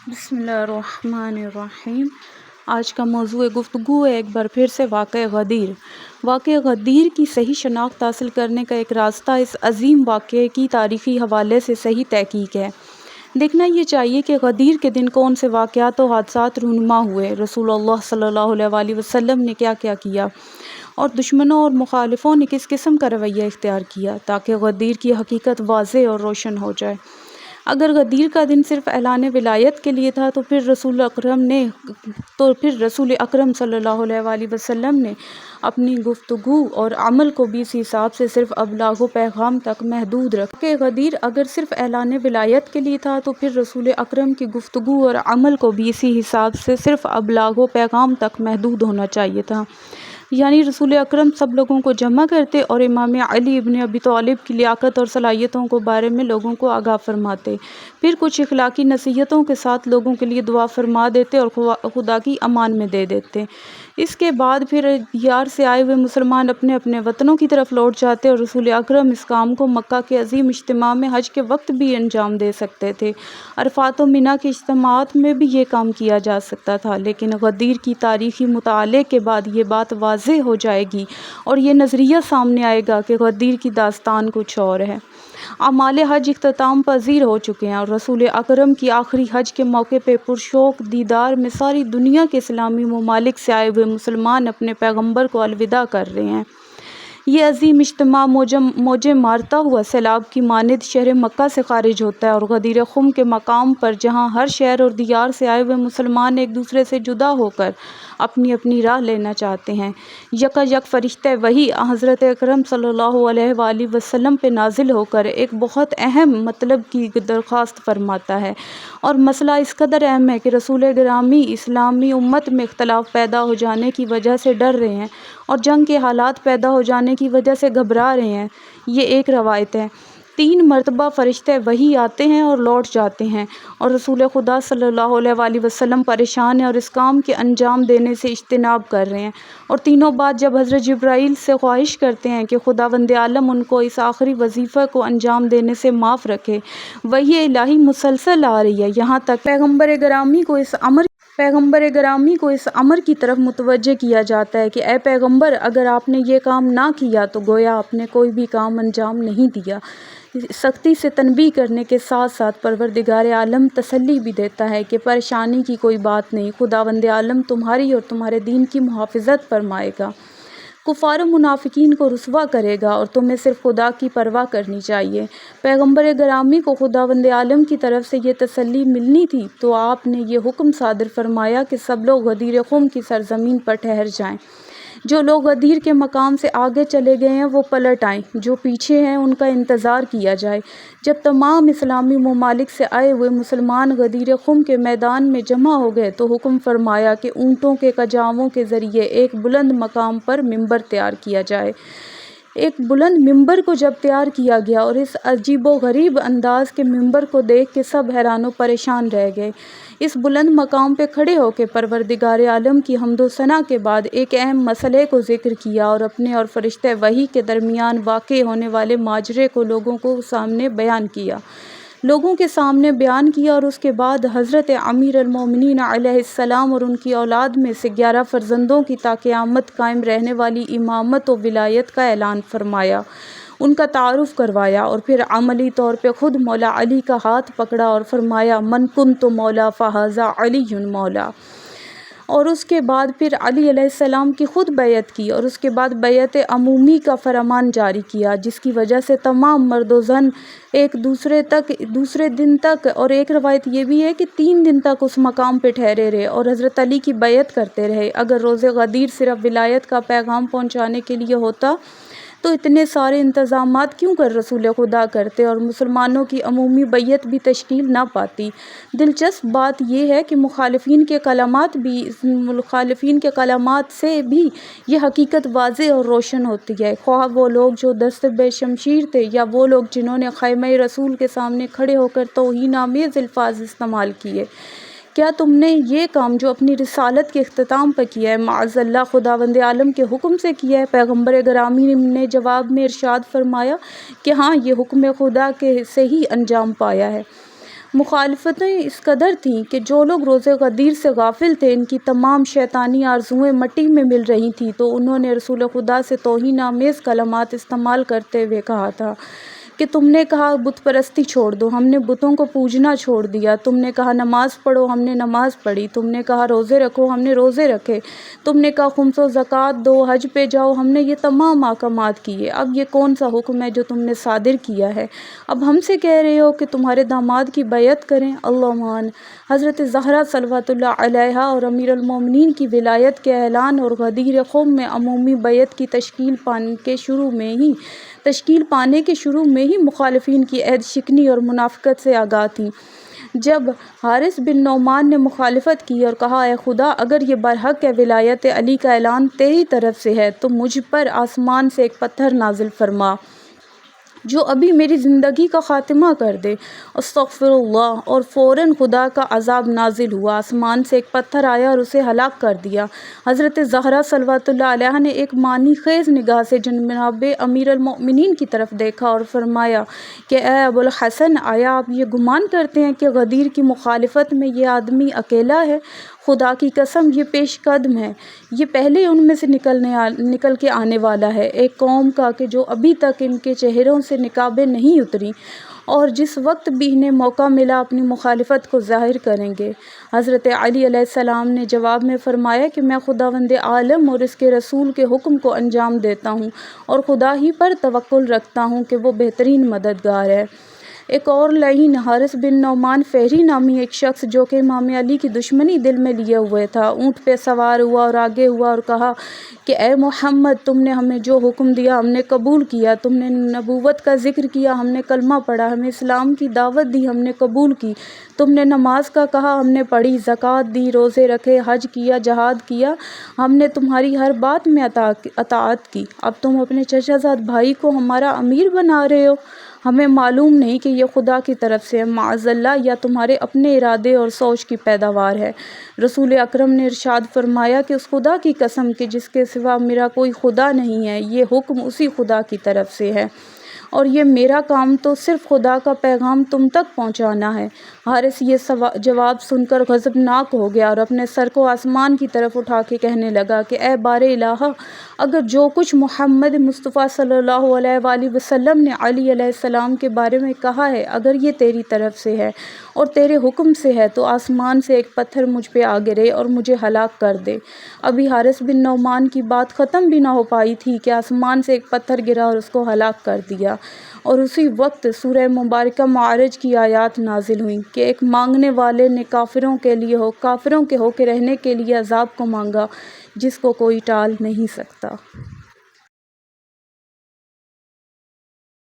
بسم اللہ الرحمن الرحیم۔ آج کا موضوع گفتگو ہے ایک بار پھر سے واقعہ غدیر۔ واقعہ غدیر کی صحیح شناخت حاصل کرنے کا ایک راستہ اس عظیم واقعے کی تاریخی حوالے سے صحیح تحقیق ہے۔ دیکھنا یہ چاہیے کہ غدیر کے دن کون سے واقعات و حادثات رونما ہوئے، رسول اللہ صلی اللہ علیہ وآلہ وسلم نے کیا کیا کیا، اور دشمنوں اور مخالفوں نے کس قسم کا رویہ اختیار کیا، تاکہ غدیر کی حقیقت واضح اور روشن ہو جائے۔ اگر غدیر کا دن صرف اعلان ولایت کے لیے تھا تو پھر رسول اکرم صلی اللہ علیہ وآلہ وسلم نے اپنی گفتگو اور عمل کو بھی اس حساب سے صرف ابلاغ و پیغام تک محدود رکھا کہ غدیر اگر صرف اعلان ولایت کے لیے تھا تو پھر رسول اکرم کی گفتگو اور عمل کو بھی اسی حساب سے صرف ابلاغ و پیغام تک محدود ہونا چاہیے تھا، یعنی رسول اکرم سب لوگوں کو جمع کرتے اور امام علی ابن ابی طالب کی لیاقت اور صلاحیتوں کے بارے میں لوگوں کو آگاہ فرماتے، پھر کچھ اخلاقی نصیحتوں کے ساتھ لوگوں کے لیے دعا فرما دیتے اور خدا کی امان میں دے دیتے۔ اس کے بعد پھر دیار سے آئے ہوئے مسلمان اپنے اپنے وطنوں کی طرف لوٹ جاتے اور رسول اکرم اس کام کو مکہ کے عظیم اجتماع میں حج کے وقت بھی انجام دے سکتے تھے۔ عرفات و منی کے اجتماعات میں بھی یہ کام کیا جا سکتا تھا، لیکن غدیر کی تاریخی مطالعے کے بعد یہ بات واضح ہو جائے گی اور یہ نظریہ سامنے آئے گا کہ غدیر کی داستان کچھ اور ہے۔ اعمال حج اختتام پذیر ہو چکے ہیں اور رسول اکرم کی آخری حج کے موقع پہ پرشوق دیدار میں ساری دنیا کے اسلامی ممالک سے آئے ہوئے مسلمان اپنے پیغمبر کو الوداع کر رہے ہیں۔ یہ عظیم اجتماع موجیں مارتا ہوا سیلاب کی مانند شہر مکہ سے خارج ہوتا ہے اور غدیر خم کے مقام پر، جہاں ہر شہر اور دیار سے آئے ہوئے مسلمان ایک دوسرے سے جدا ہو کر اپنی اپنی راہ لینا چاہتے ہیں، یکا یک فرشتہ وحی حضرت اکرم صلی اللہ علیہ وآلہ وسلم پہ نازل ہو کر ایک بہت اہم مطلب کی درخواست فرماتا ہے، اور مسئلہ اس قدر اہم ہے کہ رسول گرامی اسلامی امت میں اختلاف پیدا ہو جانے کی وجہ سے ڈر رہے ہیں اور جنگ کے حالات پیدا ہو جانے کی وجہ سے گھبرا رہے ہیں۔ یہ ایک روایت ہے 3 مرتبہ فرشتہ وحی آتے ہیں اور لوٹ جاتے ہیں، اور رسول خدا صلی اللہ علیہ وآلہ وسلم پریشان ہیں اور اس کام کے انجام دینے سے اجتناب کر رہے ہیں، اور تینوں بار جب حضرت جبرائیل سے خواہش کرتے ہیں کہ خداوند عالم ان کو اس آخری وظیفہ کو انجام دینے سے معاف رکھے، وحی الہی مسلسل آ رہی ہے، یہاں تک پیغمبر گرامی کو اس امر کی طرف متوجہ کیا جاتا ہے کہ اے پیغمبر، اگر آپ نے یہ کام نہ کیا تو گویا آپ نے کوئی بھی کام انجام نہیں دیا۔ سختی سے تنبیہ کرنے کے ساتھ ساتھ پروردگار عالم تسلی بھی دیتا ہے کہ پریشانی کی کوئی بات نہیں، خداوند عالم تمہاری اور تمہارے دین کی محافظت فرمائے گا، کفار و منافقین کو رسوا کرے گا، اور تمہیں صرف خدا کی پرواہ کرنی چاہیے۔ پیغمبر گرامی کو خداوند عالم کی طرف سے یہ تسلی ملنی تھی تو آپ نے یہ حکم صادر فرمایا کہ سب لوگ غدیر خم کی سرزمین پر ٹھہر جائیں۔ جو لوگ غدیر کے مقام سے آگے چلے گئے ہیں وہ پلٹ آئیں، جو پیچھے ہیں ان کا انتظار کیا جائے۔ جب تمام اسلامی ممالک سے آئے ہوئے مسلمان غدیر خم کے میدان میں جمع ہو گئے تو حکم فرمایا کہ اونٹوں کے کجاووں کے ذریعے ایک بلند مقام پر ممبر تیار کیا جائے۔ ایک بلند ممبر کو جب تیار کیا گیا اور اس عجیب و غریب انداز کے ممبر کو دیکھ کے سب حیران و پریشان رہ گئے۔ اس بلند مقام پہ کھڑے ہو کے پروردگار عالم کی حمد و ثنا کے بعد ایک اہم مسئلے کو ذکر کیا اور اپنے اور فرشتہ وحی کے درمیان واقع ہونے والے ماجرے کو لوگوں کے سامنے بیان کیا اور اس کے بعد حضرت امیر المومنین علیہ السلام اور ان کی اولاد میں سے 11 فرزندوں کی تا قیامت قائم رہنے والی امامت و ولایت کا اعلان فرمایا، ان کا تعارف کروایا، اور پھر عملی طور پہ خود مولا علی کا ہاتھ پکڑا اور فرمایا من کنت مولا فہذا علی مولا، اور اس کے بعد پھر علی علیہ السلام کی خود بیعت کی اور اس کے بعد بیعت عمومی کا فرمان جاری کیا، جس کی وجہ سے تمام مرد و زن ایک دوسرے دن تک، اور ایک روایت یہ بھی ہے کہ 3 دن تک اس مقام پہ ٹھہرے رہے اور حضرت علی کی بیعت کرتے رہے۔ اگر روز غدیر صرف ولایت کا پیغام پہنچانے کے لیے ہوتا تو اتنے سارے انتظامات کیوں کر رسول خدا کرتے اور مسلمانوں کی عمومی بیعت بھی تشکیل نہ پاتی۔ دلچسپ بات یہ ہے کہ مخالفین کے کلمات سے بھی یہ حقیقت واضح اور روشن ہوتی ہے، خواہ وہ لوگ جو دست بے شمشیر تھے یا وہ لوگ جنہوں نے خیمہ رسول کے سامنے کھڑے ہو کر توہین آمیز الفاظ استعمال کیے۔ کیا تم نے یہ کام جو اپنی رسالت کے اختتام پر کیا ہے معاذ اللہ خداوند عالم کے حکم سے کیا ہے؟ پیغمبر گرامی نے جواب میں ارشاد فرمایا کہ ہاں، یہ حکم خدا کے سے ہی انجام پایا ہے۔ مخالفتیں اس قدر تھیں کہ جو لوگ روز غدیر سے غافل تھے، ان کی تمام شیطانی آرزوئیں مٹی میں مل رہی تھیں، تو انہوں نے رسول خدا سے توہین آمیز کلمات استعمال کرتے ہوئے کہا تھا کہ تم نے کہا بت پرستی چھوڑ دو، ہم نے بتوں کو پوجنا چھوڑ دیا۔ تم نے کہا نماز پڑھو، ہم نے نماز پڑھی۔ تم نے کہا روزے رکھو، ہم نے روزے رکھے۔ تم نے کہا خمس و زکوٰۃ دو، حج پہ جاؤ، ہم نے یہ تمام احکامات کیے۔ اب یہ کون سا حکم ہے جو تم نے صادر کیا ہے؟ اب ہم سے کہہ رہے ہو کہ تمہارے داماد کی بیعت کریں۔ اللہ عنہ حضرت زہرا صلوات اللہ علیہا اور امیر المومنین کی ولایت کے اعلان اور غدیر قوم میں عمومی بیعت کی تشکیل پانے کے شروع میں ہی مخالفین کی عہد شکنی اور منافقت سے آگاہ تھیں۔ جب حارث بن نعمان نے مخالفت کی اور کہا اے خدا، اگر یہ برحق ہے ولایت علی کا اعلان تیری طرف سے ہے تو مجھ پر آسمان سے ایک پتھر نازل فرما جو ابھی میری زندگی کا خاتمہ کر دے۔ استغفر اللہ، اور فوراً خدا کا عذاب نازل ہوا، آسمان سے ایک پتھر آیا اور اسے ہلاک کر دیا۔ حضرت زہرا صلوات اللہ علیہا نے ایک معنی خیز نگاہ سے جناب امیر المؤمنین کی طرف دیکھا اور فرمایا کہ اے ابو الحسن، آیا آپ یہ گمان کرتے ہیں کہ غدیر کی مخالفت میں یہ آدمی اکیلا ہے؟ خدا کی قسم یہ پیش قدم ہے، یہ پہلے ان میں سے نکل کے آنے والا ہے، ایک قوم کا کہ جو ابھی تک ان کے چہروں سے نقابیں نہیں اتری، اور جس وقت بھی انہیں موقع ملا اپنی مخالفت کو ظاہر کریں گے۔ حضرت علی علیہ السلام نے جواب میں فرمایا کہ میں خداوند عالم اور اس کے رسول کے حکم کو انجام دیتا ہوں اور خدا ہی پر توکل رکھتا ہوں کہ وہ بہترین مددگار ہے۔ ایک اور لعین حارث بن نعمان فہری نامی ایک شخص جو کہ امام علی کی دشمنی دل میں لیے ہوئے تھا، اونٹ پہ سوار ہوا اور آگے ہوا اور کہا کہ اے محمد، تم نے ہمیں جو حکم دیا ہم نے قبول کیا، تم نے نبوت کا ذکر کیا ہم نے کلمہ پڑھا، ہمیں اسلام کی دعوت دی ہم نے قبول کی، تم نے نماز کا کہا ہم نے پڑھی، زکوٰۃ دی، روزے رکھے، حج کیا، جہاد کیا، ہم نے تمہاری ہر بات میں اطاعت کی۔ اب تم اپنے چچا زاد بھائی کو ہمارا امیر بنا رہے ہو؟ ہمیں معلوم نہیں کہ یہ خدا کی طرف سے ہے، معاذ اللہ، یا تمہارے اپنے ارادے اور سوچ کی پیداوار ہے۔ رسول اکرم نے ارشاد فرمایا کہ اس خدا کی قسم کہ جس کے سوا میرا کوئی خدا نہیں ہے، یہ حکم اسی خدا کی طرف سے ہے، اور یہ میرا کام تو صرف خدا کا پیغام تم تک پہنچانا ہے۔ حارث یہ جواب سن کر غضبناک ہو گیا اور اپنے سر کو آسمان کی طرف اٹھا کے کہنے لگا کہ اے بار الہ، اگر جو کچھ محمد مصطفیٰ صلی اللہ علیہ وآلہ وسلم نے علی علیہ السلام کے بارے میں کہا ہے، اگر یہ تیری طرف سے ہے اور تیرے حکم سے ہے تو آسمان سے ایک پتھر مجھ پہ آ گرے اور مجھے ہلاک کر دے۔ ابھی حارث بن نعمان کی بات ختم بھی نہ ہو پائی تھی کہ آسمان سے ایک پتھر گرا اور اس کو ہلاک کر دیا، اور اسی وقت سورہ مبارکہ معارج کی آیات نازل ہوئیں کہ ایک مانگنے والے نے کافروں کے ہو کے رہنے کے لیے عذاب کو مانگا جس کو کوئی ٹال نہیں سکتا۔